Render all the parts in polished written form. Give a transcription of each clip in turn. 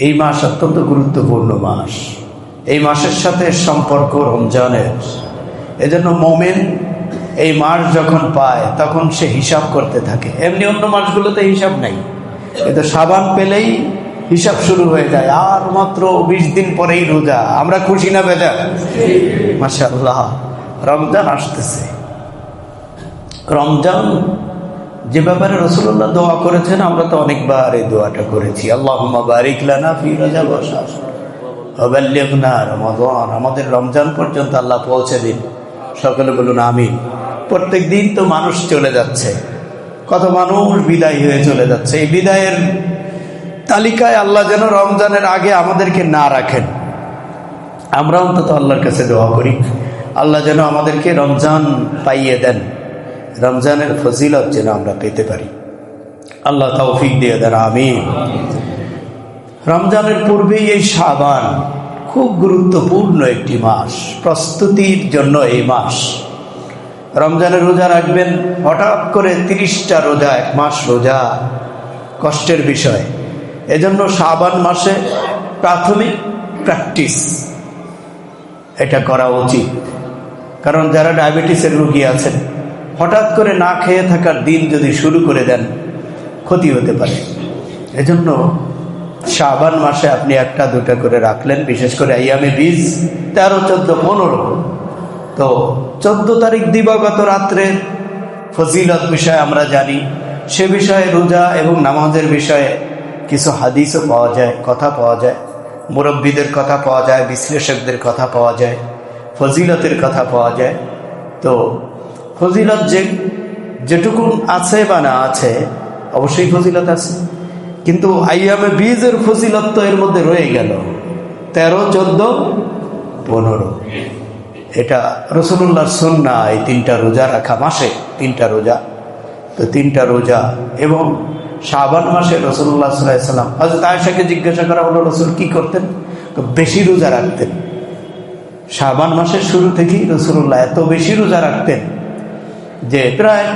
এই মাস অত্যন্ত গুরুত্বপূর্ণ মাস। এই মাসের সাথে সম্পর্ক রমজানের। এজন্য মোমেন এই মাস যখন পায় তখন সে হিসাব করতে থাকে। এমনি অন্য মাসগুলোতে হিসাব নাই, কিন্তু শাবান পেলেই হিসাব শুরু হয়ে যায়। আর মাত্র 20 দিন পরেই রোজা। আমরা খুশি না বেজার? মাশাআল্লাহ, রমজান আসতেছে। রমজান যে ব্যাপারে রাসূলুল্লাহ দোয়া করেছেন, আমরা তো অনেকবার এই দোয়াটা করেছি। আল্লাহুম্মা বারিক লানা ফি রজব ওয়া শাবান ওয়া বাল্লিগনা রমাদান। আমাদের রমজান পর্যন্ত আল্লাহ পৌঁছে দিন। সকলে বলুন আমিন। প্রত্যেক দিন তো মানুষ চলে যাচ্ছে, কত মানুষ বিদায় হয়ে চলে যাচ্ছে। এই বিদায়ের তালিকায় আল্লাহ যেন রমজানের আগে আমাদেরকে না রাখেন। আমরা অন্তত আল্লাহর কাছে দোয়া করি, আল্লাহ যেন আমাদেরকে রমজান পাইয়ে দেন, রমজানের ফজিলত যেন আমরা পেতে পারি। আল্লাহ তৌফিক দিয়ে দেন, আমিন। রমজানের পূর্বেই এই শাবান খুব গুরুত্বপূর্ণ একটি মাস, প্রস্তুতির জন্য এই মাস। রমজানের রোজা রাখবেন, হঠাৎ করে 30টা রোজা, 1 মাস রোজা কষ্টের বিষয়। এজন্য শাবান মাসে প্রাথমিক প্র্যাকটিস এটা করা উচিত। কারণ যারা ডায়াবেটিসের রোগী আছেন, হঠাৎ করে না খেয়ে থাকার দিন যদি শুরু করে দেন, ক্ষতি হতে পারে। এজন্য শাবান মাসে আপনি 1টা 2টা করে রাখলেন, বিশেষ করে আইয়ামে বীজ 13, 14, 15। তো 14 তারিখ দিবাগত রাত্রের ফজিলত বিষয়ে আমরা জানি। সে বিষয়ে রোজা এবং নামাজের বিষয়ে কিছু হাদিসও পাওয়া যায়, কথা পাওয়া যায়, মুরব্বীদের কথা পাওয়া যায়, বিশ্লেষকদের কথা পাওয়া যায়, ফজিলতের কথা পাওয়া যায়। তো ফজিলত যেটুকু আছে বা না আছে, অবশ্যই ফজিলত আছে, কিন্তু আইয়ামে বীজের ফজিলত তো এর মধ্যে রয়ে গেল। 13, 14, 15 এটা রাসূলুল্লাহর সুন্নাহ। এই 3টা রোজা রাখা, মাসে 3টা রোজা। তো 3টা রোজা এবং শাবান মাসে রাসূলুল্লাহ সাল্লাল্লাহু আলাইহি ওয়াসাল্লাম, হযরত আয়েশাকে জিজ্ঞাসা করা হলো, রাসূল কি করতেন? বেশি রোজা রাখতেন। শাবান মাসের শুরু থেকেই রাসূলুল্লাহ এত বেশি রোজা রাখতেন যে প্রায়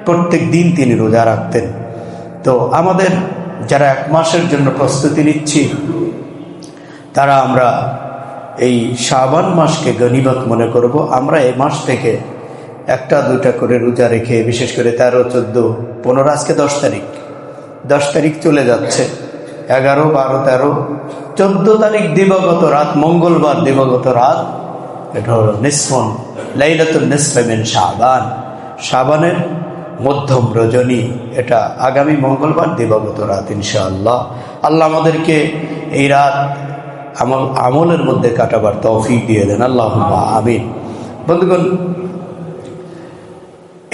প্রত্যেক দিন তিনি রোজা রাখতেন। তো আমাদের যারা 1 মাসের জন্য প্রস্তুতি নিচ্ছি, তারা আমরা এই শাবান মাসকে গনিমত মনে করব। আমরা এই মাস থেকে 1টা 2টা করে রোজা রেখে, বিশেষ করে 13, 14, 15, আজকে 10 তারিখ চলে যাচ্ছে, 11, 12, 13, 14 তারিখ দিবাগত রাত, মঙ্গলবার দিবাগত রাত, এটা হলো নিসফুন লাইলাতুন নিসফি মিন শাবান, শাবানের মধ্যম রজনী। এটা আগামী মঙ্গলবার দিবাগত রাত ইনশাআল্লাহ। আল্লাহ আমাদেরকে এই রাত আমলের মধ্যে কাটাবার তৌফিক দিয়ে দেন, আল্লাহুম্মা আমিন। বন্ধুগণ,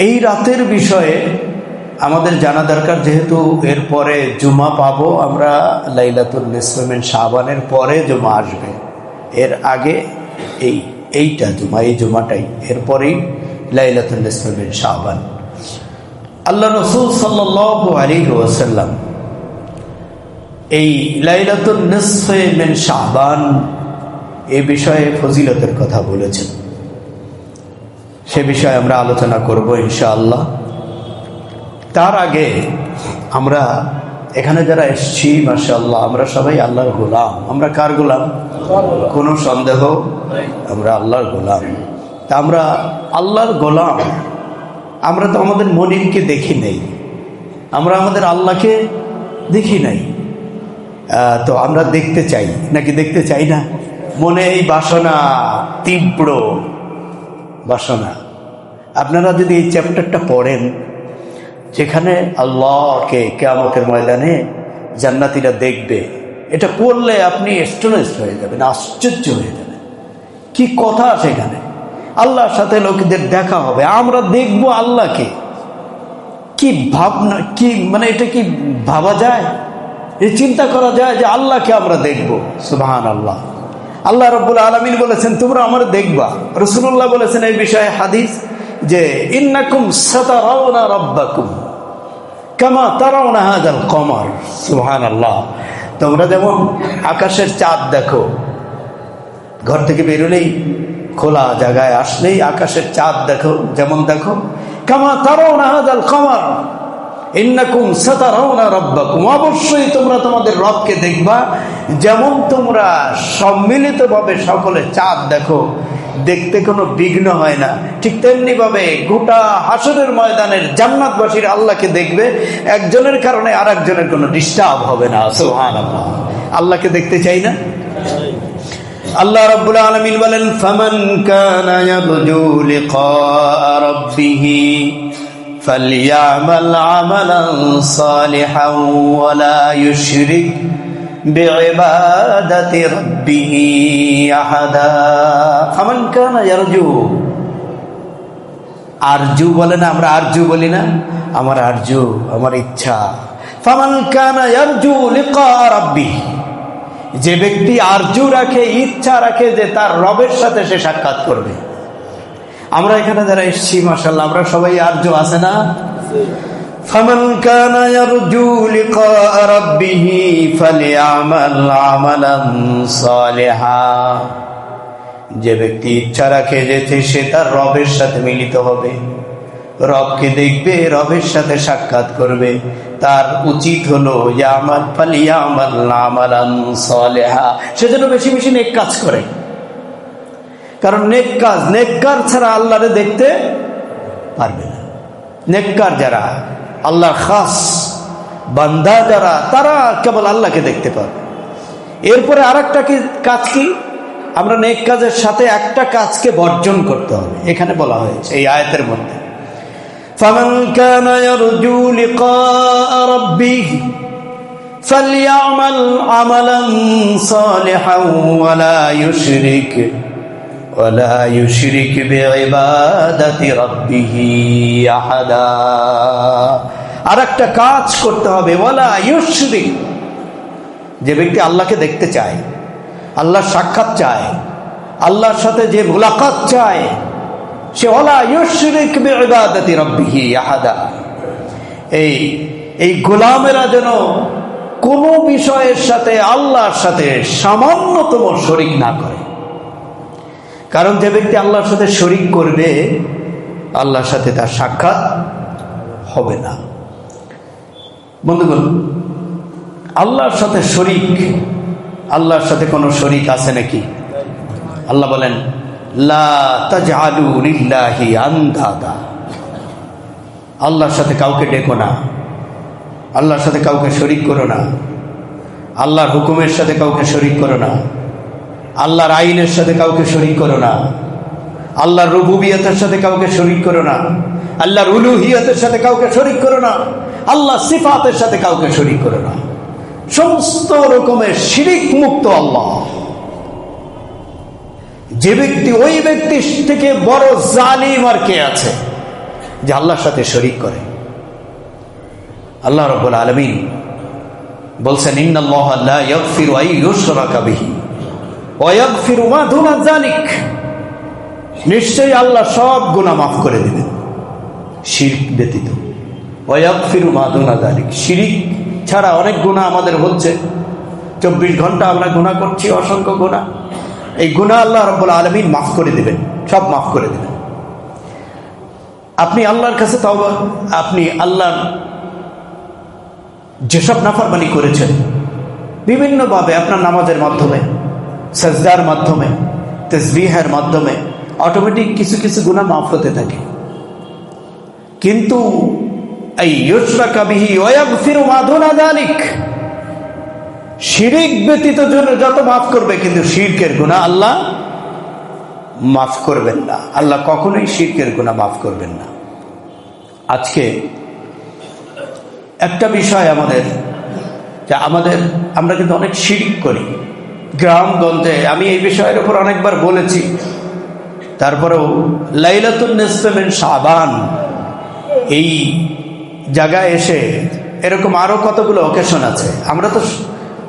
এই রাতের বিষয়ে আমাদের জানা দরকার, যেহেতু এরপরে জুমা পাবো আমরা, লাইলাতুল নিসফি মিন শাবানের পরে জুমা আসবে। এর আগে এইটা জুমা, এই জুমাটাই, এরপরেই লাইলাতুল নিসফি মিন শাবান। আল্লাহ রাসূল সাল্লাল্লাহু আলাইহি ওয়াসাল্লাম এই লাইলাতুল নিসফি মিন শাবান এই বিষয়ে ফজিলতের কথা বলেছেন। সে বিষয়ে আমরা আলোচনা করব ইনশাআল্লাহ। তার আগে আমরা এখানে যারা এসেছি, মাশাআল্লাহ, আমরা সবাই আল্লাহর গোলাম। আমরা কার গোলাম? কোনো সন্দেহ, আমরা আল্লাহর গোলাম। তা আমরা আল্লাহর গোলাম। আমরা তো আমাদের মনিবকে দেখি নাই, আমরা আমাদের আল্লাহকে দেখি নাই। তো আমরা দেখতে চাই নাকি দেখতে চাই না? মনে এই বাসনা, তীব্র বাসনা। আপনারা যদি এই চ্যাপ্টারটা পড়েন, যেখানে আল্লাহকে কিয়ামতের ময়দানে জান্নাতীরা দেখবে, এটা পড়লে আপনি এস্টোনিশড হয়ে যাবেন, আশ্চর্য হয়ে যাবেন। কি কথা সেখানে! আল্লাহর সাথে লোকদের দেখা হবে, আমরা দেখব আল্লাহকে। কি ভাবনা, কি মানে এটা কি ভাবা যায়? এই চিন্তা করা যায় যে আল্লাহকে আমরা দেখব? সুবহানাল্লাহ। আল্লাহ রাব্বুল আলামিন বলেছেন, তোমরা আমার দেখবা। রাসূলুল্লাহ বলেছেন এই বিষয়ে হাদিস যে ইন্নাকুম সাতারাউনা রাব্বাকুম কামা তারাউনা হাযাল কমার। সুবহানাল্লাহ। তোমরা যেমন আকাশের চাঁদ দেখো, ঘর থেকে বেরোলেই, খোলা জায়গায় আসলেই আকাশের চাঁদ দেখো, যেমন দেখো, কামা তারাউনা হাযাল কমার, ইন্নাকুম সাতারাউনা রাব্বাকুম, অবশ্যই তোমরা তোমাদের রবকে দেখবা। যেমন তোমরা সম্মিলিতভাবে সকলে চাঁদ দেখো, দেখতে কোনো বিঘ্ন হয় না, ঠিক তেমনি ভাবে গোটা হাসরের ময়দানের জান্নাতবাসীর আল্লাহকে দেখবে, একজনের কারণে আর একজনের কোনো ডিস্টার্ব হবে না। সুবহানাল্লাহ। আল্লাহকে দেখতে চাই না? আল্লাহ রাব্বুল আলামিন বলেন, ফামান কানা ইয়ারজু লিকা রাব্বিহি ফালইয়ামাল আমালান সালিহান ওয়া লা ইউশরিক বিইবাদাতি রাব্বিহি আহাদা। ফামান কানা ইয়ারজু, আরজু বলে না, আমরা আরজু বলি না, আমার আরজু, আমার ইচ্ছা। ফামান কানা ইয়ারজু লিকা রাব্বিহি, যে ব্যক্তি আরজু রাখে, ইচ্ছা রাখে যে তার রবের সাথে সে সাক্ষাৎ করবে। আমরা এখানে যারা এসেছি মাশাআল্লাহ, আমরা সবাই আরজু আছে না? ফামান কানা ইয়ারজু লিকা রাব্বিহি ফালইয়ামাল আমালান সালিহা, যে ব্যক্তি ইচ্ছা রাখে যে সে তার রবের সাথে মিলিত হবে, রবকে দেখবে, রবের সাথে সাক্ষাৎ করবে, তার উচিত হলো ইয়ামাল ফালিয়ামাল আমালান সালিহা, সেজন্য বেশি বেশি নেক কাজ করে। কারণ নেককার ছাড়া আল্লাহরে দেখতে পারবে না। নেককার যারা, আল্লাহর খাস বান্দা যারা, তারা কেবল আল্লাহকে দেখতে পারবে। এরপরে আর একটা কাজ কি, আমরা নেক কাজের সাথে একটা কাজকে বর্জন করতে হবে, এখানে বলা হয়েছে এই আয়াতের মধ্যে। ফামান কানা ইয়ারজু লিকা রাব্বিহি ফালইয়ামাল আমালান সালিহান ওয়া লা ইউশরিক বিইবাদাতি রাব্বিহি আহাদা। আর একটা কাজ করতে হবে, ওয়ালা ইউশরিক, যে ব্যক্তি আল্লাহকে দেখতে চায়, আল্লাহর সাক্ষাৎ চায়, আল্লাহর সাথে যে মুলাকাত চায়, সে ওয়ালা ইউশরিক বিইবাদাতি রাব্বিহি আহাদা। এই গোলামেরা যেন কোনো বিষয়ের সাথে আল্লাহর সাথে সামান্যতম শরিক না করে। কারণ যে ব্যক্তি আল্লাহর সাথে শরিক করবে, আল্লাহর সাথে তার সাক্ষাৎ হবে না। বন্ধুগণ, আল্লাহর সাথে শরিক, আল্লাহর সাথে কোনো শরিক আছে নাকি? আল্লাহ বলেন, লা তাজআলু লিল্লাহি আনদাদা, আল্লাহর সাথে কাউকে ডেকো না, আল্লাহর সাথে কাউকে শরিক করো না, আল্লাহর হুকুমের সাথে কাউকে শরিক করো না, আল্লাহর আইনের সাথে কাউকে শরিক করো না, আল্লাহর রুবুবিয়তের সাথে কাউকে শরিক করো না, আল্লাহর উলুহিয়তের সাথে কাউকে শরিক করো না, আল্লাহর সিফাতের সাথে কাউকে শরিক করো না। সমস্ত রকমের শিরিক মুক্ত আল্লাহ। যে ব্যক্তি, ওই ব্যক্তি থেকে বড় জালিম আর কে আছে যে আল্লাহর সাথে শরিক করে? আল্লাহ রাব্বুল আলামিন বলছেন, ইন্নাল্লাহা লা ইয়াগফিরু আন ইউশরাকা বিহি ওয়া ইয়াগফিরু মা দুনা যালিক, নিশ্চয়ই আল্লাহ সব গুনাহ মাফ করে দিবেন শিরক ব্যতীত। ওয়া ইয়াগফিরু মা দুনা যালিক, শিরক ছাড়া অনেক গুনাহ আমাদের হচ্ছে, 24 ঘন্টা আমরা গুনাহ করছি, অসংখ্য গুনাহ। এই গুনাহ আল্লাহ রাব্বুল আলামিন মাফ করে দিবেন, সব মাফ করে দিবেন। আপনি আল্লাহর কাছে তওবা, আপনি আল্লাহর যেসব নাফরমানি করেছেন বিভিন্নভাবে, আপনার নামাজের মাধ্যমে, সাজদার মাধ্যমে, তাসবিহের মাধ্যমে অটোমেটিক কিছু কিছু গুনাহ মাফ হতে থাকে। কিন্তু এই ইউশরাকা বিহি ওয়া ইয়াগফিরু মা দুনা যালিক, শিরক ব্যতীত জন্য যত মাফ করবে, কিন্তু শিরকের গুনাহ আল্লাহ মাফ করবেন না। আল্লাহ কখনোই শিরকের গুনাহ মাফ করবেন না। আজকে একটা বিষয় আমাদের, যে আমরা কিন্তু অনেক শিরক করি গ্রামগঞ্জে। আমি এই বিষয়ের উপর অনেকবার বলেছি, তারপরেও লাইলাতুন নিসফে মিন শাবান এই জায়গায় এসে এরকম আরো কতগুলো অকেশন আছে। আমরা তো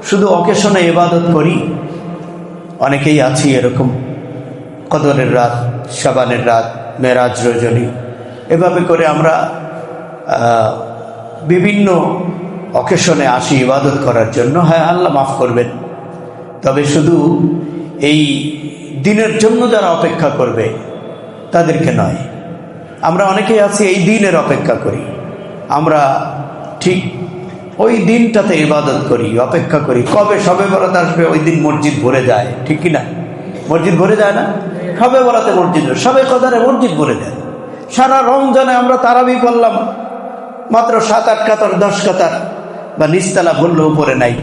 শুধু অকেশনে ইবাদত করি, অনেকেই আছি এরকম কদরের রাত, শাবানের রাত, মেরাজ রজনী, এভাবে করে আমরা বিভিন্ন অকেশনে আসি ইবাদত করার জন্য। হ্যাঁ, আল্লাহ মাফ করবেন, তবে শুধু এই দিনের জন্য যারা অপেক্ষা করবে তাদেরকে নয়। আমরা অনেকেই আছি এই দিনের অপেক্ষা করি, আমরা ঠিক ওই দিনটাতে ইবাদত করি, অপেক্ষা করি কবে শবে বরাত আসবে, ওই দিন মসজিদ ভরে যায়, ঠিক কিনা? মসজিদ ভরে যায় না? শবে বরাতে মসজিদ, শবে কদরে মসজিদ ভরে যায়। সারা রমজানে আমরা তারাবি পড়লাম মাত্র 7-8 কাতার 10 কাতার বা নিচতলা বললে উপরে নাই,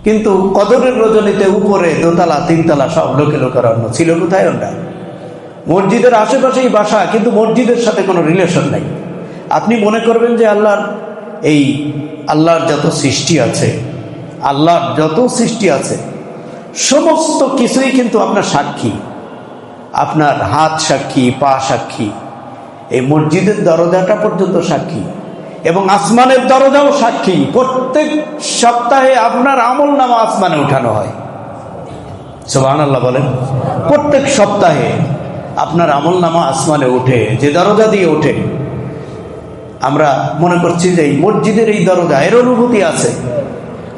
কিন্তু কদরের রজনীতে উপরে 2তলা 3তলা সব লোকে লোকারণ্য ছিল। কোথায়? ওটা মসজিদের আশেপাশেই বাসা, কিন্তু মসজিদের সাথে কোনো রিলেশন নাই। আপনি মনে করবেন যে আল্লাহর যত সৃষ্টি আছে, আল্লাহর যত সৃষ্টি আছে সমস্ত কিছুই কিন্তু আপনার সাক্ষী, আপনার হাত সাক্ষী, পা সাক্ষী, এই মসজিদের দরজাটা পর্যন্ত সাক্ষী, এবং আসমানের দরজাও সাক্ষী। প্রত্যেক সপ্তাহে আপনার আমল নামা আসমানে উঠানো হয়। সুবহানাল্লাহ বলেন। প্রত্যেক সপ্তাহে আপনার আমল নামা আসমানে উঠে, যে দরজা দিয়ে ওঠে। আমরা মনে করছি যে এই মসজিদের এই দরজা, এর অনুভূতি আছে,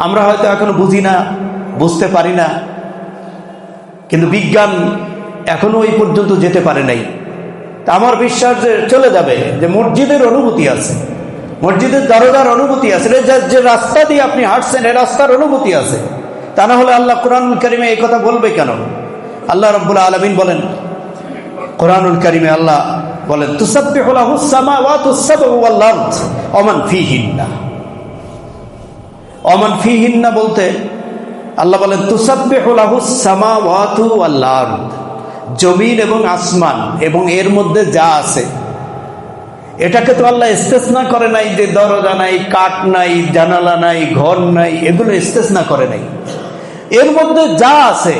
আমরা হয়তো এখনো বুঝি না, বুঝতে পারি না, কিন্তু বিজ্ঞান এখনো ওই পর্যন্ত যেতে পারে নাই। তা আমার বিশ্বাস যে চলে যাবে যে মসজিদের অনুভূতি আছে, মসজিদের দরজার অনুভূতি আছে, যে রাস্তা দিয়ে আপনি হাঁটছেন এই রাস্তার অনুভূতি আছে। তা না হলে আল্লাহ কোরআনুল কারিমে এই কথা বলবে কেন? আল্লাহ রাব্বুল আলামিন বলেন কোরআনুল কারিমে, আল্লাহ বলেন তুসাব্বিহু লাহুস সামাওয়াতুস সাবউ ওয়াল আরদ ওয়া মান ফীহিন্না। ওয়া মান ফীহিন্না বলতে আল্লাহ বলেন তুসাব্বিহু লাহুস সামাওয়াতু ওয়াল আরদ, জমিন এবং আসমান এবং এর মধ্যে যা আছে। এটাকে তো আল্লাহ ইস্তেসনা করে নাই যে দরজা নাই, কাঠ নাই, জানালা নাই, ঘর নাই, এগুলো ইস্তেসনা করে নাই। এর মধ্যে যা আছে,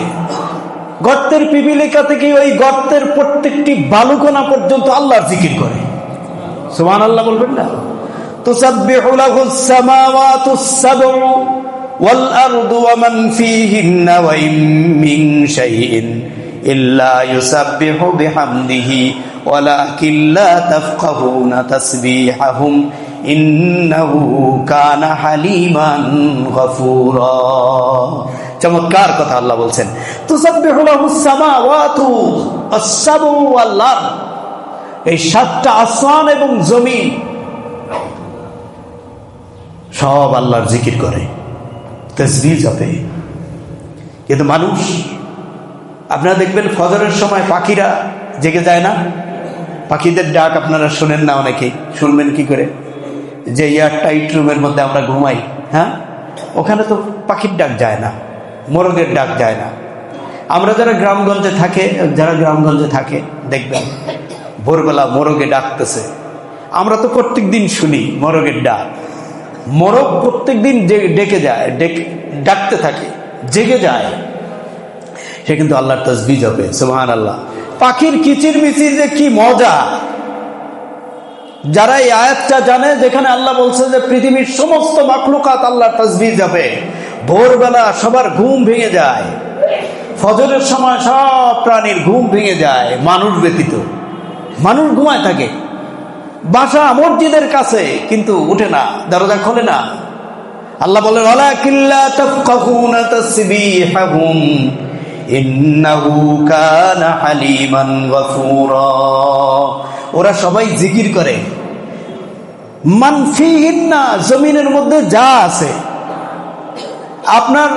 গর্তের পিপিলিকা থেকে ওই গর্তের প্রত্যেকটি বালুকণা পর্যন্ত আল্লাহর জিকির করে। সুবহানাল্লাহ বলবেন না? তুসাব্বিহু লাহুস সামাওয়াতুস সাবউ ওয়াল আরদু ওয়া মান ফীহিন্না ওয়া ইন মিন শাইইন ইল্লা ইউসাব্বিহু বিহামদিহি ওয়ালাকিন লা তাফকাহুনা তাসবিহাহুম ইন্নাহু কানা হালিমান গফুরা। চমৎকার কথা আল্লাহ বলছেন, তুসাব্বিহু লাহুস সামাওয়াতু আস-সাবউ ওয়াল আরদ, এই 7টা আসমান এবং জমিন সব আল্লাহর জিকির করে, তাসবিহ জপে। কিন্তু মানুষ, আপনারা দেখবেন ফজরের সময় পাখিরা জেগে যায় না? পাখিদের ডাক আপনারা শোনেন না? অনেকেই শুনবেন কি করে? যে এয়ারটাইট রুমের মধ্যে আমরা ঘুমাই, হ্যাঁ, ওখানে তো পাখির ডাক যায় না, মোরগের ডাক যায় না। আমরা যারা গ্রামগঞ্জে থাকে দেখবেন ভোরবেলা মোরগে ডাকতেছে। আমরা তো প্রত্যেক দিন শুনি মোরগের ডাক। মোরগ প্রত্যেক দিন ডেকে যায়, ডাকতে থাকে, জেগে যায়, সে কিন্তু আল্লাহর তাসবিহ জপে। সুবহানাল্লাহ। পাখির কিচির মিচির যে কি মজা! যারা এই আয়াতটা জানে, যেখানে আল্লাহ বলছে যে পৃথিবীর সমস্ত মাখলুকাত আল্লাহর তাসবিহ জপে, ভোরবেলা সবার ঘুম ভেঙে যায়, ফজরের সময় সব প্রাণীর ঘুম ভেঙে যায়, মানুষ ব্যতীত। মানুষ ঘুমায় থাকে, বাসা মসজিদের কাছে, কিন্তু উঠে না, দরজা খোলে না। আল্লাহ বলেন ওয়ালাকিন লা তাফকাহুনা তাসবিহাহুম ইন্নাহু কানা হালিমান গফুরা। ওরা সবাই জিকির করে। মান ফীহিন্না, জমিনের মধ্যে যা আছে, আপনার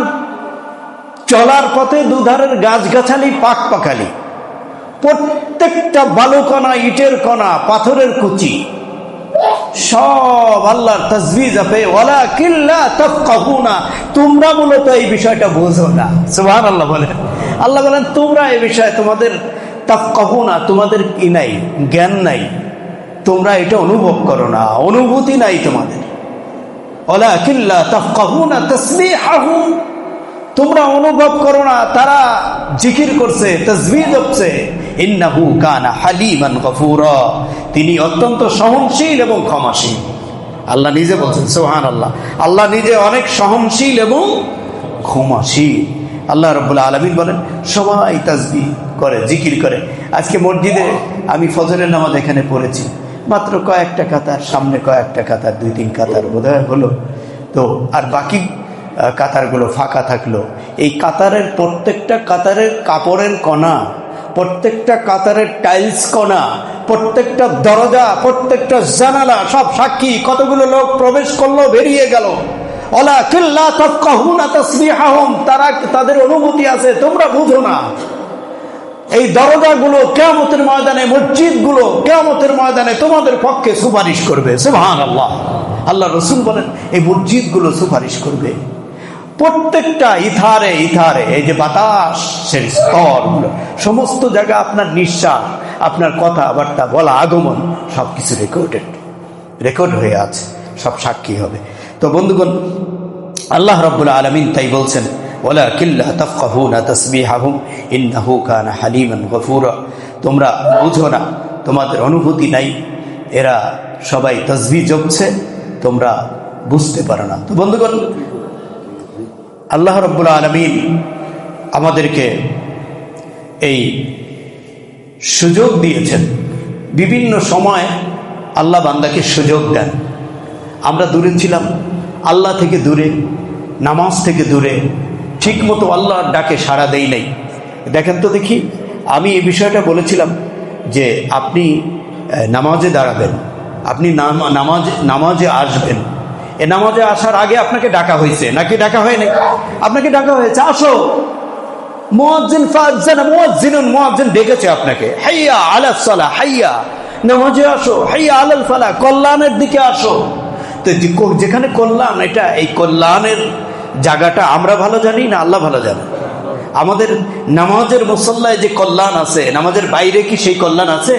চলার পথে দুধারের গাছগাছালি, পাক পাখালি, প্রত্যেকটা বালুকণা, ইটের কণা, পাথরের কুচি, সব আল্লাহর তাসবিহ জপে। ওয়ালাকিন লা তাফকাহুনা, তোমরা মূলত এই বিষয়টা বোঝো না। সুবহানাল্লাহ বলেন। আল্লাহ বলেন তোমরা এই বিষয়ে তোমাদের তাফকাহুনা, তোমাদের কি নাই, জ্ঞান নাই, তোমরা এটা অনুভব করো না, অনুভূতি নাই তোমাদের। ওয়ালাকিন লা তাফকাহুনা তাসবিহাহুম, তোমরা অনুভব করো না তারা জিকির করছে, তাসবিহ জপছে। ইন্নাহু কানা হালিমান গফুরা, তিনি অত্যন্ত সহনশীল এবং ক্ষমাশীল। আল্লাহ নিজে বলছেন, সুবহানাল্লাহ, আল্লাহ নিজে অনেক সহনশীল এবং ক্ষমাশীল। আল্লাহ রাব্বুল আলামিন বলেন সবাই তাসবিহ করে, জিকির করে। আজকে মসজিদে আমি ফজরের নামাজ এখানে পড়েছি, মাত্র কয়েকটা কাতার, সামনে কয়েকটা কাতার, 2-3 কাতার বোধহয় হলো, তো আর বাকি কাতারগুলো ফাঁকা থাকলো। এই কাতারের প্রত্যেকটা কাতারের কাপড়ের কণা, প্রত্যেকটা কাতারের টাইলস কণা, প্রত্যেকটা দরজা, প্রত্যেকটা জানালা সব সাক্ষী। কতগুলো লোক প্রবেশ করলো, বেরিয়ে গেল। ওয়ালাকিন লা তাফকাহুনা তাসবিহাহুম, তারা, তাদের অনুভূতি আছে, তোমরা বুঝো না। এই দরজাগুলো কিয়ামতের ময়দানে, মসজিদগুলো কিয়ামতের ময়দানে তোমাদের পক্ষে সুপারিশ করবে। সুবহানাল্লাহ। আল্লাহ রাসূল বলেন এই মসজিদগুলো সুপারিশ করবে। প্রত্যেকটা ইথারে ইথারে, এই যে বাতাসের স্তরগুলো, সমস্ত জায়গা আপনার নিঃশ্বাস, আপনার কথাবার্তা বলা, আগমন, সবকিছু রেকর্ড হয়ে আছে, সব সাক্ষী হবে। তো বন্ধুগণ, আল্লাহ রাব্বুল আলামিন তাই বলছেন, ওয়ালাকিন লা তাফকাহুনা তাসবিহাহুম ইন্নাহু কানা হালিমান গফুরা। তোমরা বুঝো না, তোমাদের অনুভূতি নাই, এরা সবাই তাসবিহ জপছে, তোমরা বুঝতে পারো না। তো বন্ধুগণ, আল্লাহ রাব্বুল আলামিন আমাদেরকে এই সুযোগ দিয়েছেন। বিভিন্ন সময় আল্লাহ বান্দাকে সুযোগ দেন। আমরা দূরে ছিলাম, আল্লাহ থেকে দূরে, নামাজ থেকে দূরে, ঠিক মতো আল্লাহর ডাকে সাড়া দেই নাই। দেখেন তো দেখি, আমি এই বিষয়টা বলেছিলাম যে আপনি নামাজে দাঁড়াবেন, আপনি নামাজে আসবেন। এ নামাজে আসার আগে আপনাকে ডাকা হয়েছে নাকি ডাকা হয়নি? আপনাকে ডাকা হয়েছে, আসো। মুয়াজ্জিন ফাআযানা মুয়াজ্জিনুন, মুয়াজ্জিন ডেকেছে আপনাকে, হাইয়া আলাস সালাহ, হাইয়া নামাজে আসো, হাইয়া আলাল ফালাহ, কল্যাণের দিকে আসো। তো যেখানে কল্যাণ, এটা এই কল্যাণের জায়গাটা আমরা ভালো জানি না আল্লাহ ভালো জানে। আমাদের নামাজের মুসল্লায় যে কল্যাণ আছে, নামাজের বাইরে কি সেই কল্যাণ আছে?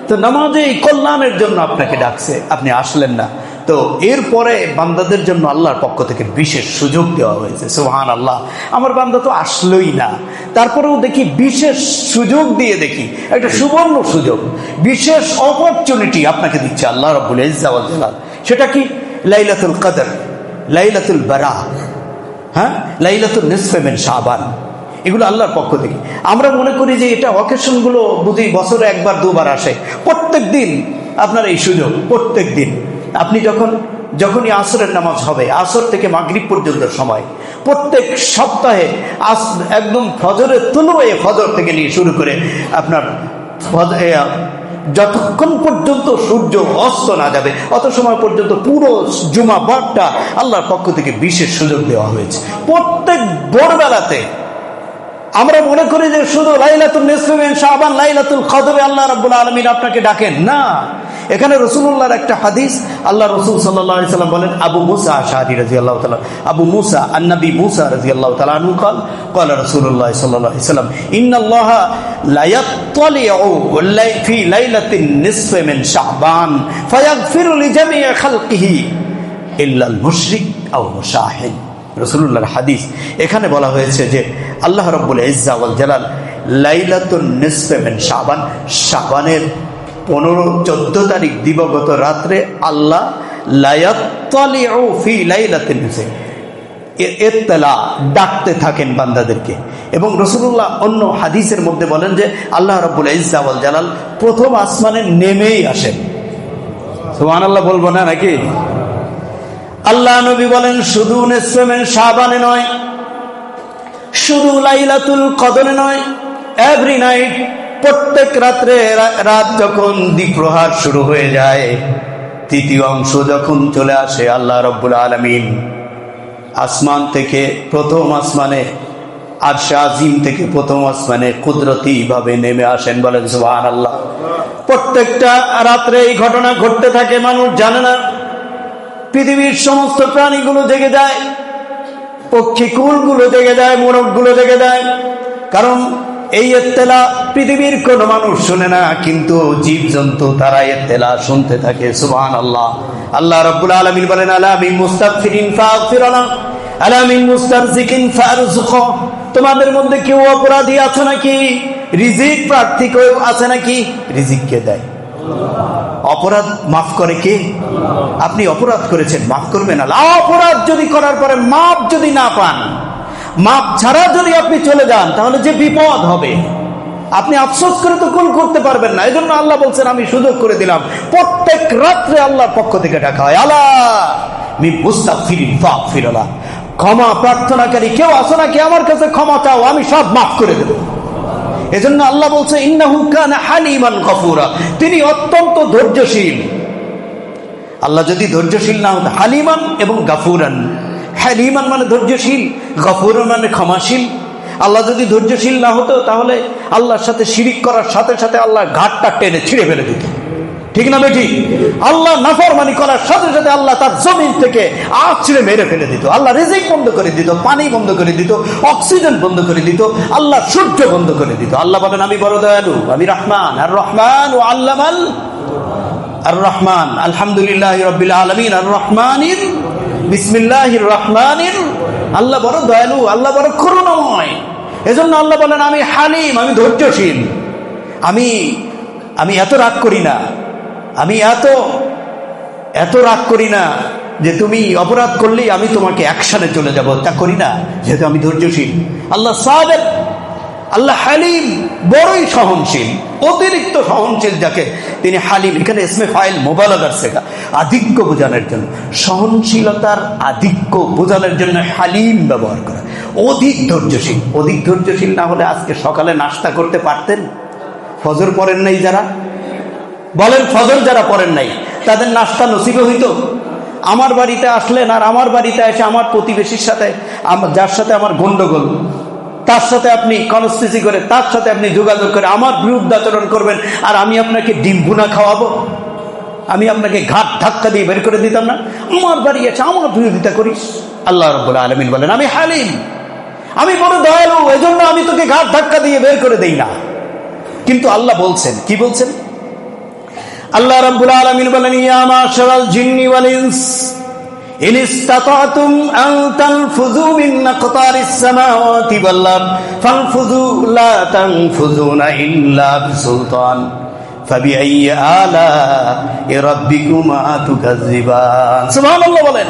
তো নামাজে এই কল্যাণের জন্য আপনাকে ডাকছে, আপনি আসলেন না। তো এরপরে বান্দাদের জন্য আল্লাহর পক্ষ থেকে বিশেষ সুযোগ দেওয়া হয়েছে। সুবহানাল্লাহ। আমার বান্দা তো আসলোই না, তারপরেও দেখি বিশেষ সুযোগ দিয়ে, দেখি একটা সুবর্ণ সুযোগ, বিশেষ অপরচুনিটি আপনাকে দিচ্ছে আল্লাহ রাব্বুল ইজ্জা ওয়াল জালাল। সেটা কি? লাইলাতুল কদর, লাইলাতুল বারাক, হ্যাঁ, লাইলাতুল নিসফে মিন শাবান। এগুলো আল্লাহর পক্ষ থেকে। আমরা মনে করি যে এটা অকেশনগুলো বুঝি বছরে একবার দুবার আসে। প্রত্যেক দিন আপনার এই সুযোগ, প্রত্যেক দিন। আপনি যখনই আসরের নামাজ হবে, আসর থেকে মাগরিব পর্যন্ত সময়, প্রত্যেক সপ্তাহে একদম ফজরের তুলুয়ে, ফজর থেকে নিয়ে শুরু করে আপনার যতক্ষণ পর্যন্ত সূর্য অস্ত না যাবে অত সময় পর্যন্ত পুরো জুমা বারটা আল্লাহর পক্ষ থেকে বিশেষ সুযোগ দেওয়া হয়েছে। প্রত্যেক ভোরবেলাতে আমরা মনে করি যে শুধু লাইলাতুল নিসফে মিন শাবান, লাইলাতুল কদরে আল্লাহ রাব্বুল আলামিন আপনাকে ডাকেন না। এখানে রাসূলুল্লাহর একটা হাদিস, আল্লাহ রাসূল সাল্লাল্লাহু আলাইহি সাল্লাম বলেন, আবু মুসা আশআরী রাদিয়াল্লাহু তাআলা, আবু মুসা আন-নবী মুসা রাদিয়াল্লাহু তাআলা আনহু قال قال رسول الله صلى الله عليه وسلم ان الله لا يطلع في ليله النصف من شعبان فيغفر لجميع خلقه الا المشرك او المشاهد। রাসূলুল্লাহর হাদিস। এখানে বলা হয়েছে যে আল্লাহ রাব্বুল ইজ্জা ওয়াল জালাল লাইলাতুন নিসফে মিন শাবান, শাবানের 15-14 তারিখ দিবাগত রাত্রে আল্লাহ লায়াত্তালিউ ফি লাইলাতিন নিসফ, ইত্তলা, ডাকতে থাকেন বান্দাদেরকে। এবং রাসূলুল্লাহ অন্য হাদিসের মধ্যে বলেন যে আল্লাহ রাব্বুল ইজ্জা ওয়াল জালাল প্রথম আসমানে নেমেই আসেন। সুবহানাল্লাহ বলবো না নাকি? আল্লাহ নবী বলেন শুধু নিসফে মিন শাবানে নয়, শুধু লাইলাতুল কদরে নয়, এভরি নাইট, প্রত্যেক রাত্রে, রাত যখন দ্বিপ্রহার শুরু হয়ে যায়, তৃতীয় অংশ যখন চলে আসে, আল্লাহ রাব্বুল আলামিন আসমান থেকে প্রথম আসমানে, আরশে আজিম থেকে প্রথম আসমানে কুদরতি ভাবে নেমে আসেন। বলেন সুবহানাল্লাহ। প্রত্যেকটা রাত্রে এই ঘটনা ঘটতে থাকে, মানুষ জানে না। পৃথিবীর সমস্ত প্রাণীগুলো জেগে যায়, পক্ষীকুলগুলো জেগে যায়, মোরগগুলো জেগে যায়। কারণ এই ইত্তেলা পৃথিবীর কোন মানুষ শুনে না, কিন্তু জীবজন্তু তারা ইত্তেলা শুনতে থাকে। সুবহানাল্লাহ। আল্লাহ রাব্বুল আলামিন বলেন, আলা মিন মুস্তাগফিরিন ফাগফির লাহু, আলা মিন মুস্তারজিকিন ফারযুকহু। তোমাদের মধ্যে কেউ অপরাধী আছে নাকি? রিজিক প্রার্থী কেউ আছে নাকি? রিজিক কে দেয়? অপরাধ মাফ করে কে? আপনি অপরাধ করেছেন, মাফ করবেন আল্লাহ। অপরাধ যদি করার পরে মাফ যদি না পান, মাপ ছাড়া যদি আপনি চলে যান, তাহলে যে বিপদ হবে, আপনি আফসোস করে তো কোন করতে পারবেন না। এই জন্য আল্লাহ বলছেন আমি সুযোগ করে দিলাম, প্রত্যেক রাত্রে আল্লাহর পক্ষ থেকে ডাকা হয়, আলা মিন মুস্তাগফিরিন ফাগফির লাহু, ক্ষমা প্রার্থনাকারী কেউ আসো নাকি আমার কাছে ক্ষমা চাও, আমি সব মাফ করে দেব। এজন্য আল্লাহ বলছে ইন্নাহু কানা হালিমান গফুরা, তিনি অত্যন্ত ধৈর্যশীল। আল্লাহ যদি ধৈর্যশীল না হতো, হালিমান এবং গাফুরান, হালিমান মানে ধৈর্যশীল, গফুরান মানে ক্ষমাশীল। আল্লাহ যদি ধৈর্যশীল না হতো তাহলে আল্লাহর সাথে শিরিক করার সাথে সাথে আল্লাহ ঘাটটা টেনে ছিঁড়ে ফেলে দিত, ঠিক না বেটি? আল্লাহ নাফরমানি করার সাথে সাথে আল্লাহ তার জমিন থেকে ছিঁড়ে মেরে ফেলে দিত, আল্লাহ রিজিক বন্ধ করে দিত, পানি বন্ধ করে দিত, অক্সিজেন বন্ধ করে দিত, আল্লাহ সূর্য বন্ধ করে দিত। আল্লাহ বলেন আমি বড় দয়ালু, আমি রহমান, আর রহমান ও আল্লামাল আর রহমান, আলহামদুলিল্লাহ রাব্বিল আলামিন, আর রহমানির বিসমিল্লাহির রহমানির। আল্লাহ বড় দয়ালু, আল্লাহ বড় করুণাময়। এজন্য আল্লাহ বলেন আমি হালিম, আমি ধৈর্যশীল, আমি এত রাগ করি না, আমি এত রাগ করি না যে তুমি অপরাধ করলেই আমি তোমাকে অ্যাকশনে চলে যাব, তা করি না, যেহেতু আমি ধৈর্যশীল। আল্লাহ সাবের, আল্লাহ হালিম, বড়ই সহনশীল, অতিরিক্ত সহনশীল যাকে তিনি হালিম। এখানে ইসমে ফাইল মুবালাগার শেখা, আধিক্য বোঝানোর জন্য, সহনশীলতার আধিক্য বোঝানোর জন্য হালিম ব্যবহার করা। অধিক ধৈর্যশীল, অধিক ধৈর্যশীল না হলে আজকে সকালে নাস্তা করতে পারতেন? ফজর পড়েন নাই যারা, বলেন ফজর যারা পড়েন নাই তাদের নাস্তা নসিব হইতো? আমার বাড়িতে আসলেন, আর আমার বাড়িতে এসে আমার প্রতিবেশীর সাথে, যার সাথে আমার গন্ডগোল, তার সাথে আপনি কনস্পিসি করে, তার সাথে আপনি যোগাযোগ করে আমার বিরুদ্ধে আচরণ করবেন, আর আমি আপনাকে ডিম ভুনা খাওয়াবো? আমি আপনাকে ঘাট ধাক্কা দিয়ে বের করে দিতাম না? আমার বাড়ি আছে, আমার বিরোধিতা করিস? আল্লাহ রাব্বুল আলামিন বলেন আমি হালিম, আমি বড় দয়ালু, এজন্য আমি তোকে ঘাট ধাক্কা দিয়ে বের করে দেই না। কিন্তু আল্লাহ বলছেন, কি বলছেন? আল্লাহ রাব্বুল আলামিন বলেন ইয়া মাশারাল জিন্নি ওয়াল ইনস ইন ইসতাতাতুম আন তানফুযু মিন আকতারিস সামাওয়াতি ওয়াল আরদ ফানফুযু লা তানফুযুনা ইল্লা বিসুলতান ফাবিআইয়ি আলা'i রাব্বিকুমা তুকাজ্জিবান। সুবহানাল্লাহ বলেন।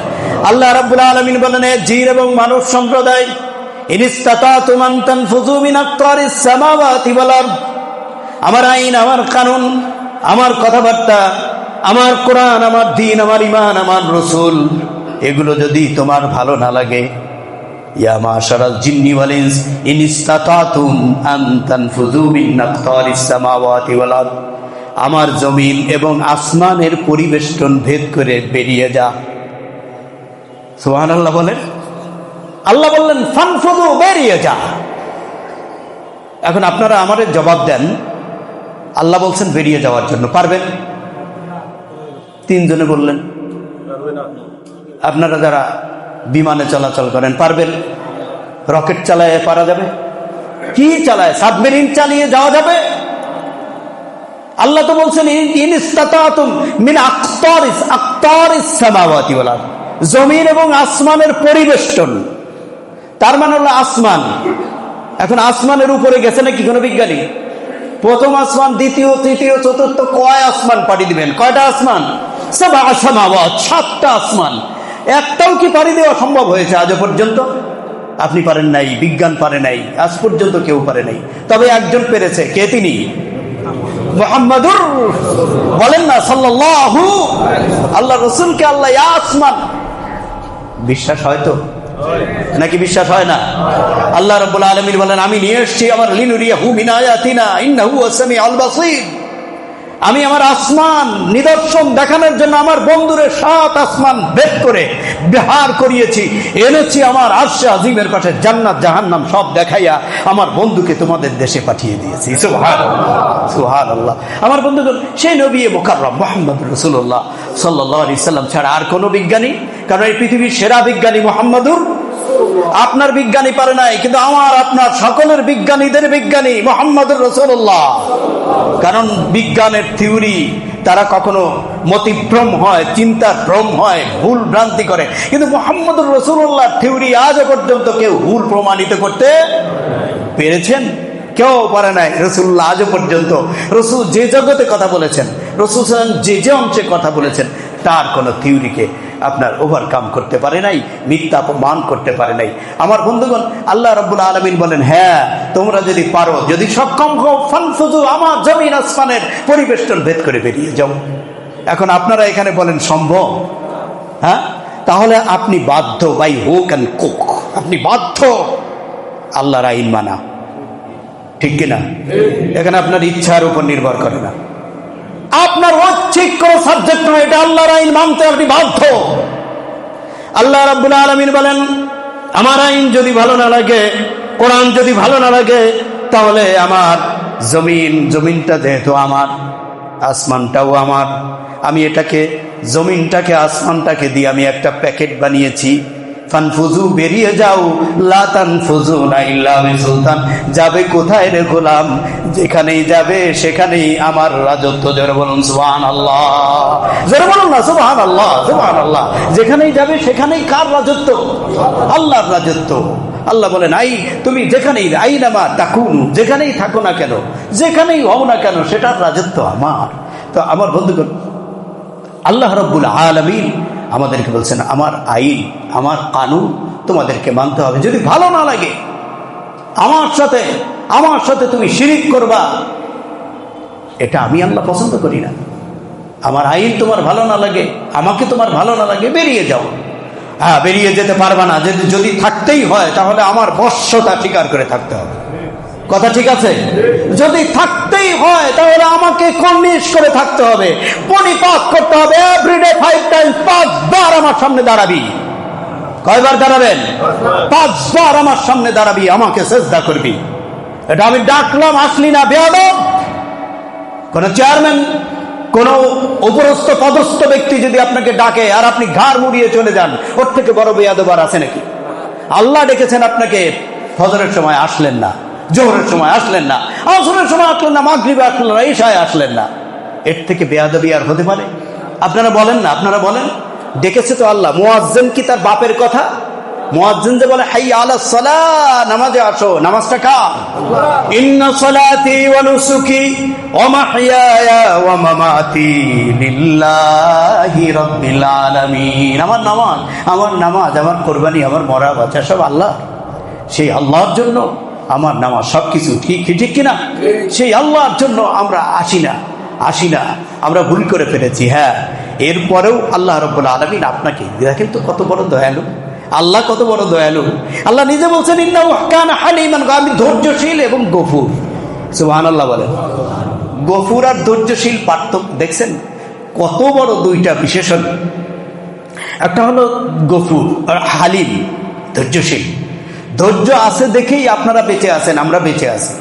আল্লাহ রাব্বুল আলামিন বলেন জিন এবং মানব সম্প্রদায়, ইন ইসতাতাতুম আন তানফুযু মিন আকতারিস সামাওয়াতি ওয়াল আরদ, আমার আইন, আমার কানুন, আমার কথাবার্তা, আমার কোরআন, আমার দ্বীন, আমার ঈমান, আমার রাসূল, এগুলো যদি তোমার ভালো না লাগে, ইয়া মাশারাল জিন্নি ওয়াল ইনস ইন ইসতাতাতুম আন তানফুযু মিন আকতারিস সামাওয়াতি ওয়াল আরদ, আমার জমিন এবং আসমানের পরিবেষ্টন ভেদ করে বেরিয়ে যা। সুবহানাল্লাহ বলেন। আল্লাহ বললেন ফানফুযু, বেরিয়ে যা। এখন আপনারা আমাদের জবাব দেন, আল্লাহ বলছেন বেরিয়ে যাওয়ার জন্য, পারবেন? তিনজনে বললেন। আপনারা যারা বিমানে চলাচল করেন পারবেন? রকেট চালায় পারা যাবে? কি চালায়? সাবমেরিন চালিয়ে যাওয়া যাবে? আল্লাহ তো বলছেন ইন ইসতাতাতুম মিন আকতারিস সামাওয়াতি ওয়াল আরদ, জমিন এবং আসমানের পরিবেষ্টন। তার মানে হলো আসমান। এখন আসমানের উপরে গেছে নাকি কোনো বিজ্ঞানী? প্রথম আসমান, দ্বিতীয়, তৃতীয়, চতুর্থ, কয় আসমান পাড়ি দিবেন? কয়টা আসমান? সাবআ সামাওয়াত, 7টা আসমান। একটাও কি পাড়ি দেওয়া সম্ভব হয়েছে আজ পর্যন্ত? আপনি পারেন নাই, বিজ্ঞান পারে নাই, আজ পর্যন্ত কেউ পারে নাই। তবে একজন পেরেছে। কে তিনি? মুহাম্মাদুর, বলেন না সাল্লাল্লাহু। আল্লাহ রাসূলকে আল্লাহ ইয়া আসমান, বিশ্বাস হয় তো নাকি বিশ্বাস হয় না? আল্লাহ রাব্বুল আলামিন বলেন আমি নিয়ে এসেছি আমার লিনুরিয়াহু মিন আয়াতিনা ইন্নাহু আস-সামিউল বাসীর, আমি আমার আসমান নিদর্শন দেখানোর জন্য আমার বন্ধুরে 7 আসমান ভেদ করে বিহার করিয়েছি, এনেছি আমার আরশে আজিমের পাশে, জান্নাত জাহান্নাম সব দেখাইয়া আমার বন্ধুকে তোমাদের দেশে পাঠিয়ে দিয়েছি। সুবহানাল্লাহ, সুবহানাল্লাহ। আমার বন্ধুগণ, সেই নবী মুকাররম মুহাম্মদুর রাসূলুল্লাহ সাল্লাল্লাহু আলাইহি সাল্লাম ছাড়া আর কোন বিজ্ঞানী, কারণ এই পৃথিবীর সেরা বিজ্ঞানী মুহাম্মদুর। আপনার বিজ্ঞানী পারে নাই, কিন্তু আমার আপনার সকলের বিজ্ঞানীদের বিজ্ঞানী মুহাম্মদুর রাসূলুল্লাহ। কারণ বিজ্ঞানের থিওরি তারা কখনো মতিভ্রম হয়, চিন্তার ভ্রম হয়, ভুল ভ্রান্তি করে, কিন্তু মুহাম্মদুর রাসূলুল্লাহর থিওরি আজ পর্যন্ত কেউ ভুল প্রমাণিত করতে পেরেছেন? কেউ পারে নাই। রাসূলুল্লাহ আজ পর্যন্ত, রাসূল যে জগতে কথা বলেছেন, রাসূল যে অংশে কথা বলেছেন, তার কোনো থিওরিকে আপনার ওভারকাম করতে পারে নাই, মিথ্যা অপমান করতে পারে নাই। আমার বন্ধুগণ, আল্লাহ রাব্বুল আলামিন বলেন হ্যাঁ তোমরা যদি পারো, যদি সক্ষম হও, ফানফুযু, আমার জমিন আসমানের পরিবেষ্টন ভেদ করে বেরিয়ে যাও। এখন আপনারা এখানে বলেন সম্ভব? হ্যাঁ, তাহলে আপনি বাধ্য, বাই হোক অ্যান্ড কুক, আপনি বাধ্য আল্লাহর আইন মানা। ঠিক কিনা? এখানে আপনার ইচ্ছার উপর নির্ভর করে না, আপনার ঐচ্ছিক কোনো সাবজেক্ট নয়, এটা আল্লাহর আইন মানতে আপনি বাধ্য। আল্লাহ রাব্বুল আলামিন বলেন, আমার আইন যদি ভালো না লাগে, কোরআন যদি ভালো না লাগে, তাহলে আমার জমিনটা যেহেতু আমার, আসমানটাও আমার, আমি এটাকে জমিনটাকে আসমানটাকে দিয়ে আমি একটা প্যাকেট বানিয়েছি, ফানফুজু বেরিয়ে যাও, লা তানফুজুনা ইল্লা বিসুলতান, যাবে কোথায় রে গোলাম? যেখানেই যাবে সেখানেই আমার রাজত্ব। জোরে বলুন সুবহানাল্লাহ, জোরে বলুন না সুবহানাল্লাহ, সুবহানাল্লাহ। যেখানেই যাবে সেখানেই কার রাজত্ব? আল্লাহর রাজত্ব। আল্লাহ বলেন, তুমি যেখানেই আইনামা তাকুনু, যেখানেই থাকো না কেন, যেখানেই হও না কেন, সেটার রাজত্ব আমার। তো আমার বন্ধুগণ, আল্লাহ রাব্বুল আলামিন আমাদেরকে বলছেন, আমার আইন, আমার কানুন তোমাদেরকে মানতে হবে। যদি ভালো না লাগে, আমার সাথে তুমি শিরিক করবা, এটা আমি আল্লাহ পছন্দ করি না। আমার আইন তোমার ভালো না লাগে, আমাকে তোমার ভালো না লাগে, বেরিয়ে যাও। হ্যাঁ, বেরিয়ে যেতে পারবা না। যদি থাকতেই হয় তাহলে আমার বশ্যতা স্বীকার করে থাকতে হবে। কথা ঠিক আছে? যদি থাকতেই হয় তাহলে আমাকে কর্নিশ করে থাকতে হবে, পরিপাক করতে হবে। এভরিডে 5 টাইমস, 5 বার আমার সামনে দাঁড়াবি। কয়বার দাঁড়াবেন? 5 বার আমার সামনে দাঁড়াবি, আমাকে সেজদা করবি। এটা আমি ডাকলাম, আসলি না বেয়াদব। কোন চেয়ারম্যান, কোন উপরস্থ পদস্থ ব্যক্তি যদি আপনাকে ডাকে আর আপনি ঘাড় মুড়িয়ে চলে যান, ওর থেকে বড় বেয়াদব আর আছে নাকি? আল্লাহ ডেকেছেন আপনাকে, ফজরের সময় আসলেন না, জোহরের সময় আসলেন না, আসরের সময় আসলেন না, মাগরিবে আসলেন না, ইশায় আসলেন না, এর থেকে বেয়াদবি আর হতে পারে? আপনারা বলেন না, আপনারা বলেন। ডেকেছে তো আল্লাহ। মুয়াজ্জিন কি তার বাপের কথা? মুয়াজ্জিন যে বলে হাইয়া আলাস সালাহ, নামাজে আসো, নামাজটা কার? ইন্না সালাতি ওয়া নুসুকি ওয়া মাহইয়ায়া ওয়া মামাতি লিল্লাহি রাব্বিল আলামিন। আমার নামাজ, আমার কুরবানি, আমার মরা বাঁচা সব আল্লাহ। সেই আল্লাহর জন্য আমার নামাজ, সবকিছু ঠিক কিনা? সেই আল্লাহর জন্য আমরা আসি না, আমরা ভুল করে ফেলেছি। হ্যাঁ, এরপরেও আল্লাহ রাব্বুল আলামিন আপনাকে দেখেন তো কত বড় দয়ালু আল্লাহ, কত বড় দয়ালু আল্লাহ। নিজে বলছেন, ইন্নাহু কানা হালিমান, আমি ধৈর্যশীল এবং গফুর। সুবহানাল্লাহ বলেন। গফুর আর ধৈর্যশীল পার্থক্য দেখছেন? কত বড় দুইটা বিশেষণ। একটা হলো গফুর আর হালিম, ধৈর্যশীল। ধৈর্য আছে দেখেই আপনারা বেঁচে আছেন, আমরা বেঁচে আছি।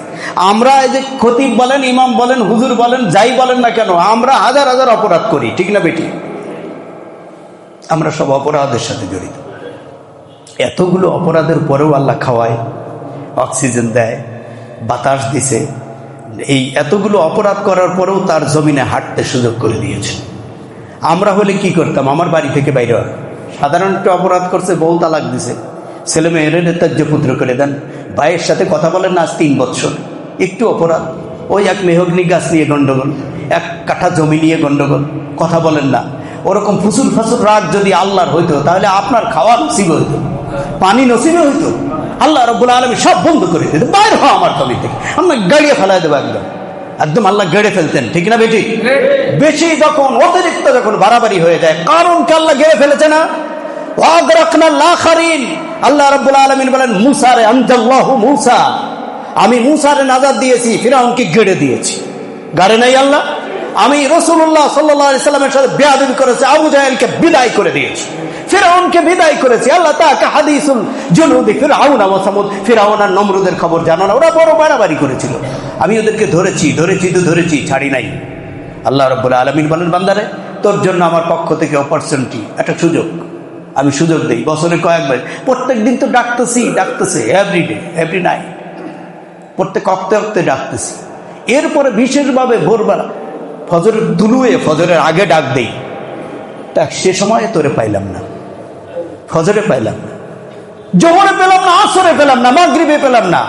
আমরা এই যে খতিব বলেন, ইমাম বলেন, হুজুর বলেন, যাই বলেন না কেন, আমরা হাজার হাজার অপরাধ করি, ঠিক না বেটি? আমরা সব অপরাধের সাথে জড়িত। এতগুলো অপরাধের পরেও আল্লাহ খাওয়ায়, অক্সিজেন দেয়, বাতাস দিছে। এই এতগুলো অপরাধ করার পরেও তার জমিনে হাঁটতে সুযোগ করে দিয়েছে। আমরা হলে কি করতাম? আমার বাড়ি থেকে বাইরে সাধারণ একটা অপরাধ করছে, বউ তালাক দিছে, ছেলে মেয়ের ত্যায্য পুত্র করে দেন, ভাইয়ের সাথে কথা বলেন না আজ 3 বছর, একটু অপরাধ। ওই এক মেহগনি গাছ নিয়ে গন্ডগোল, 1 কাঠা জমি নিয়ে গন্ডগোল, কথা বলেন না। ওরকম ফুসুর ফাসুর রাগ যদি আল্লাহর হইতো, তাহলে আপনার খাওয়া নসিবে হইতো, পানি নসিবে হইতো। আল্লাহ রাব্বুল আলামিন সব বন্ধ করে দিত, বাইরে হওয়া আমার তবে থেকে, আমরা গাড়িয়ে ফেলাই দেবো একদম আল্লাহ গেড়ে ফেলতেন, ঠিক না বেটি? বেশি যখন অতিরিক্ত যখন বাড়াবাড়ি হয়ে যায়, কারণ কি আল্লাহ গেড়ে ফেলেছে না? আল্লাহ রাব্বুল আলামিন বলেন, মুসারে আনজাল্লাহু মুসা, আমি মুসারে নাজাত দিয়েছি, ফিরআউনকে গেড়ে দিয়েছি। গাড়ে নাই আল্লাহ? আমি রাসূলুল্লাহ সাল্লাল্লাহু আলাইহি সাল্লামের সাথে বেয়াদবি করেছি, আবু জাহেলকে বিদায় করে দিয়েছি, ফিরআউনকে বিদায় করেছি। আল্লাহ তাআলা হাদিসুল জুনুদি ফিরআউন ওয়া সামুদ, ফিরআউন আর নমরুদের খবর জানো না? ওরা বড় বাড়াবাড়ি করেছিল, আমি ওদেরকে ধরেছি, ছাড়ি নাই। আল্লাহ রাব্বুল আলামিন বলেন, বান্দারে তোর জন্য আমার পক্ষ থেকে অপরচুনিটি, একটা সুযোগ, আমি সুযোগ দেই বছরে কয়েকবার। প্রত্যেক দিন তো ডাকতেছে, এভরি নাইট, প্রত্যেক অক্তে ডাকতেছি। এরপরে বিশেষভাবে ভোরবেলা ফজরের তুলুয়ে, ফজরের আগে ডাক দেই, সে সময় তোরে পাইলাম না, ফজরে পাইলাম না, জোহরে পেলাম না, আসরে পেলাম না, মাগরিবে পেলাম না।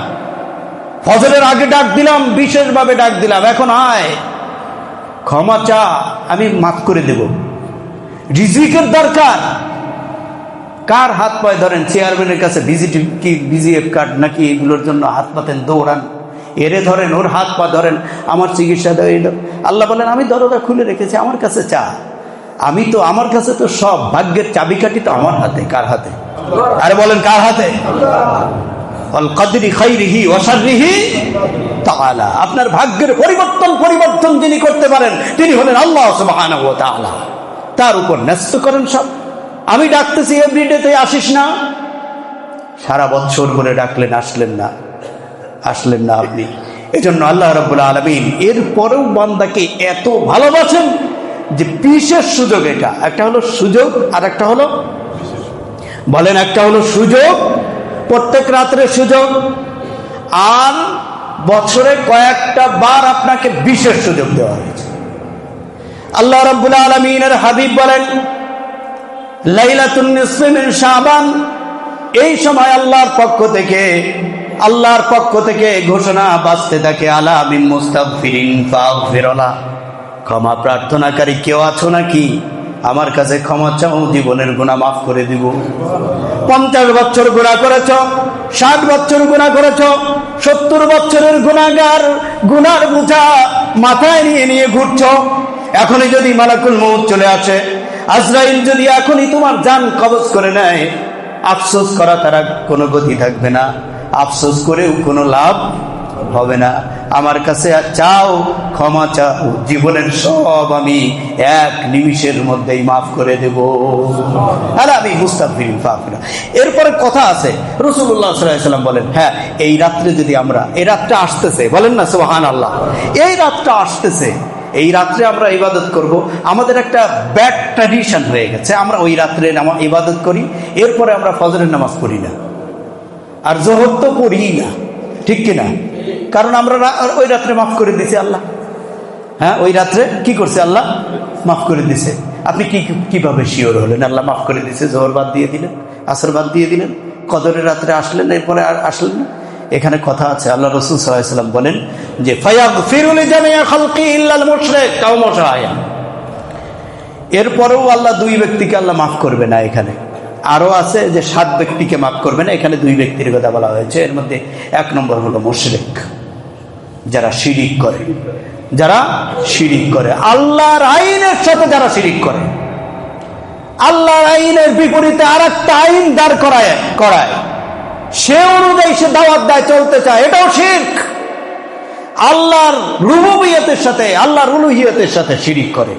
ফজরের আগে ডাক দিলাম, বিশেষভাবে ডাক দিলাম, এখন আয়, ক্ষমা চা, আমি মাফ করে দেব। রিজিকের দরকার, কার হাত পায়ে ধরেন? চেয়ারম্যানের কাছে বিজিএফ কার্ড নাকি এগুলোর জন্য হাত পাতেন, দৌড়ান, এরে ধরেন, ওর হাত পা ধরেন, আমার চিকিৎসা দেয়। আল্লাহ বলেন, আমি দরজা খুলে রেখেছি, আমার কাছে চা। আমার কাছে তো সব, ভাগ্যের চাবিকাঠি তো আমার হাতে। কার হাতে? আরে বলেন, কার হাতে? ওয়াল কদরি খাইরিহি ওয়া শাররিহি তাআলা। আপনার ভাগ্যের পরিবর্তন যিনি করতে পারেন তিনি হলেন আল্লাহ সুবহানাহু ওয়া তাআলা। তার উপর ন্যস্ত করেন সব। আমি ডাকতেছি এভরিডে, তুই আসিস না, সারা বছর করে ডাকলেন, আসলেন না আপনি। এজন্য আল্লাহ রাব্বুল আলামিন এরপরেও বান্দাকে এত ভালোবাসেন যে বিশেষ সুযোগ, এটা একটা হলো সুযোগ, আর একটা হলো বলেন, একটা হলো সুযোগ, প্রত্যেক রাত্রে সুযোগ, আর বছরে কয়েকটা বার আপনাকে বিশেষ সুযোগ দেওয়া হয়েছে। আল্লাহ রাব্বুল আলামিনের হাবিব বলেন, লাইলাতুন নিসফি মিন শাবান, এই সময় আল্লাহর পক্ষ থেকে ঘোষণা বাজতে থাকে, আলা মিন মুস্তাগফিরিন ফাগফিরলা, ক্ষমা প্রার্থনাকারী কেউ আছো নাকি? আমার কাছে ক্ষমা চাও, জীবনের গুনাহ মাফ করে দিব। 50 বছর গুনাহ করেছ, 60 বছর গুনাহ করেছ, 70 বছরের গুনাহগার, গুনার বোঝা মাথায় নিয়ে ঘুরছ। এখনই যদি মালাকুল মউত চলে আসে, আজরাইল যদি এখনই তোমার জান কবজ করে নেয়, আফসোস করা তারা কোনো গতি থাকবে না, আফসোস করেও কোনো লাভ হবে না। আমার কাছে চাও, ক্ষমা চাও, জীবনের সব আমি এক নিমিষের মধ্যেই মাফ করে দেব। আর আমি মুস্তাগফিরিন ফাগফির। এরপরে কথা আছে, রাসূলুল্লাহ সাল্লাল্লাহু আলাইহি ওয়াসাল্লাম বলেন, হ্যাঁ, এই রাত্রে যদি আমরা, এই রাতটা আসতেছে, বলেন না সুবহানাল্লাহ, এই রাতটা আসতেছে, এই রাত্রে আমরা ইবাদত করব। আমাদের একটা ব্যাড ট্র্যাডিশন হয়ে গেছে, আমরা ওই রাত্রে ইবাদত করি, এরপরে আমরা ফজরের নামাজ পড়ি না, আর যোহর তো পড়ি না, ঠিক কিনা? কারণ আমরা ওই রাত্রে মাফ করে দিছে আল্লাহ। হ্যাঁ, ওই রাত্রে কি করছে আল্লাহ? মাফ করে দিছে। আপনি কিভাবে শিওর হলেন আল্লাহ মাফ করে দিছে? যোহর বাদ দিয়ে দিলেন, আসর বাদ দিয়ে দিলেন, কদরের রাত্রে আসলেন, এরপরে আর আসলেন না। এখানে কথা আছে, আল্লাহ রাসূল সাল্লাল্লাহু আলাইহি ওয়াসাল্লাম বলেন যে ফায়াগফিরু লিজামিআ খালকি ইল্লাল মুশরিক কাও মুশাহিয়া। এরপরেও আল্লাহ 2 ব্যক্তিকে আল্লাহ মাফ করবে না। এখানে আরো আছে যে 7 ব্যক্তিকে মাফ করবে না, এখানে 2 ব্যক্তির কথা বলা হয়েছে। এর মধ্যে 1 নম্বর হলো মুশরিক, যারা শিরিক করে, আল্লাহর আইনের সাথে যারা শিরিক করে, আল্লাহর আইনের বিপরীতে আরেকটা আইন দাঁড় করায়, সে অনুযায়ী সে দাওয়াত দেয়, চলতে চায়, এটাও শিরক। আল্লাহর রুবুবিয়তের সাথে, আল্লাহর উলুহিয়তের সাথে শিরিক করে।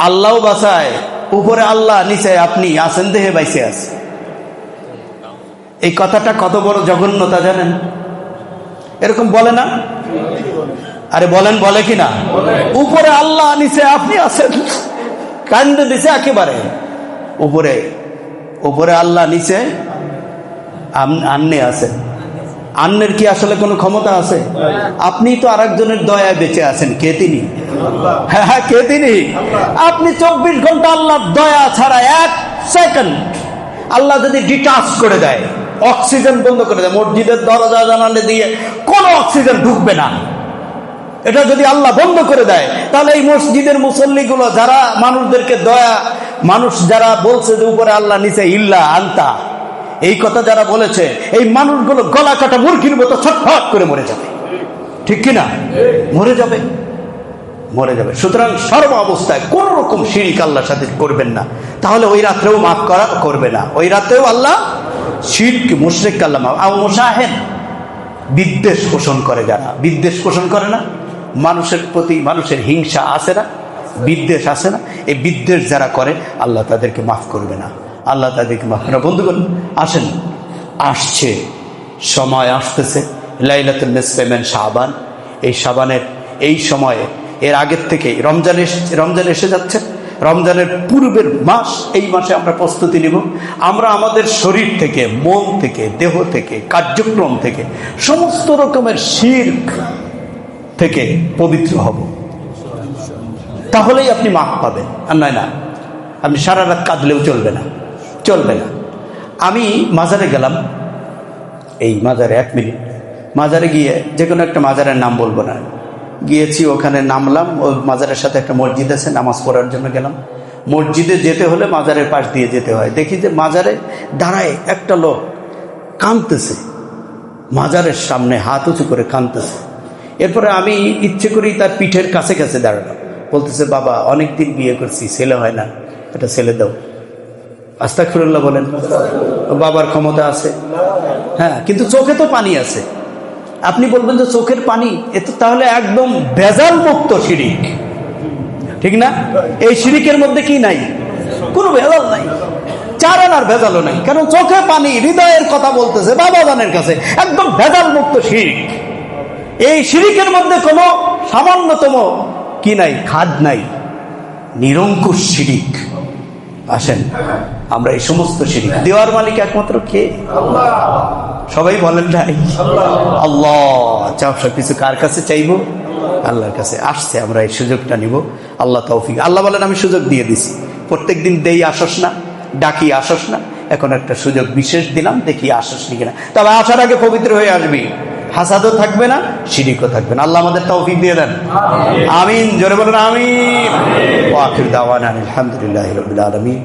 আল্লাহও বাঁচায়, উপরে আল্লাহ, নিচে আপনি আছেন, দেহে বাইসে আছে। এই কথাটা কত বড় জঘন্যতা জানেন? এরকম বলে না? আরে বলেন, বলে কিনা? উপরে আল্লাহ, নিচে আপনি আছেন, কান্দে দিছে একেবারে। উপরে আল্লাহ, নিচে আন্নে আছেন। আন্নের কি আসলে কোনো ক্ষমতা আছে? আপনি তো আরেকজনের দয়ায় বেঁচে আছেন। কে তিনি? হ্যাঁ, কে তিনি? আপনি 24 ঘন্টা আল্লাহর দয়া ছাড়া 1 সেকেন্ড আল্লাহ যদি ডিটাচ করে দেয়, অক্সিজেন বন্ধ করে দেয়, মসজিদের দরজা জানালে দিয়ে কোনো অক্সিজেন ঢুকবে না, এটা যদি আল্লাহ বন্ধ করে দেয়, তাহলে এই মসজিদের মুসল্লিগুলো যারা মানুষদেরকে মানুষ যারা বলছে যে উপরে আল্লাহ, নিচে ইল্লা আনতা, এই কথা যারা বলেছে, এই মানুষগুলো গলা কাটা মুরগির মতো ছটফট করে মরে যাবে, ঠিক কিনা? মরে যাবে। সুতরাং সর্ব অবস্থায় কোন রকম শিরিক আল্লাহর সাথে করবেন না, তাহলে ওই রাত্রেও মাফ করবে না। ওই রাত্রেও আল্লাহ শিরক, মুশরিক আল্লাহ মাফ। আর মুশাহিদ, বিদ্বেষ পোষণ করে, যারা বিদ্বেষ পোষণ করে না, মানুষের প্রতি মানুষের হিংসা আছে না, বিদ্বেষ আছে না, এই বিদ্বেষ যারা করে আল্লাহ তাদেরকে মাফ করবে না, আল্লাহ তাদেরকে মাফ করে। বন্ধুগণ, আসেন, আসছে সময়, আসতেছে লাইলাতুল নিসফি মিন শাবান। এই শাবানের এই সময়ে, এর আগের থেকে রমজান এসে যাচ্ছে, রমজানের পূর্বের মাস, এই মাসে আমরা প্রস্তুতি নিব। আমরা আমাদের শরীর থেকে, মন থেকে, দেহ থেকে, কার্যক্রম থেকে, সমস্ত রকমের শিরক থেকে পবিত্র হব, তাহলেই আপনি মাফ পাবেন। আর নয় না, আপনি সারা রাত কাঁদলেও চলবে না। আমি মাজারে গেলাম, এই মাজারে 1 মিনিট, মাজারে গিয়ে, যে কোনো একটা মাজারের নাম বলবো না, গিয়েছি, ওখানে নামলাম, ওই মাজারের সাথে একটা মসজিদ আছে, নামাজ পড়ার জন্য গেলাম। মসজিদে যেতে হলে মাজারের পাশ দিয়ে যেতে হয়। দেখি যে মাজারে দাঁড়ায় একটা লোক কাঁদতেছে, মাজারের সামনে হাত উঁচু করে কাঁদতেছে। এরপরে আমি ইচ্ছে করি তার পিঠের কাছে দাঁড়ালাম, বলতেছে, বাবা, অনেকদিন বিয়ে করছি, ছেলে হয় না, এটা ছেলে দাও। আস্তাগফিরুল্লাহ বলেন। বাবার ক্ষমতা আছে? হ্যাঁ, কিন্তু চোখে তো পানি আছে। আপনি বলবেন যে চোখের পানি, এ তো তাহলে একদম ভেজাল মুক্ত শিরিক, ঠিক না? এই শিরিকের মধ্যে কি নাই? কোনো ভেজাল নাই, চার আনার ভেজালও নাই। কারণ চোখে পানি, হৃদয়ের কথা বলতেছে বাবা জানের কাছে, একদম ভেজাল মুক্ত শিরিক। এই শিরিকের মধ্যে কোনো সামান্যতম কি নাই? খাদ নাই, নিরঙ্কুশ শিরিক। আসেন আমরা এই সমস্ত শিরিক, দেওয়ার মালিক একমাত্র কে? সবাই বলেন নাই আল্লাহ। সব কিছু কার কাছে চাইবো? আল্লাহর কাছে। আসছে, আমরা এই সুযোগটা নিব। আল্লাহ তৌফিক। আল্লাহ বলেন আমি সুযোগ দিয়ে দিছি, প্রত্যেকদিন দেই আসস না, ডাকি আসস না, এখন একটা সুযোগ বিশেষ দিলাম, দেখি আসস নি কিনা। তবে আসার আগে পবিত্র হয়ে আসবি, হাসাদও থাকবে না, শিরিকও থাকবে না। আল্লাহ আমাদের তৌফিক দিয়ে দেন, আমিন। জোরে বলেন আমিন। ওয়া আখির দাওয়ানা আলহামদুলিল্লাহি রাব্বিল আলামিন।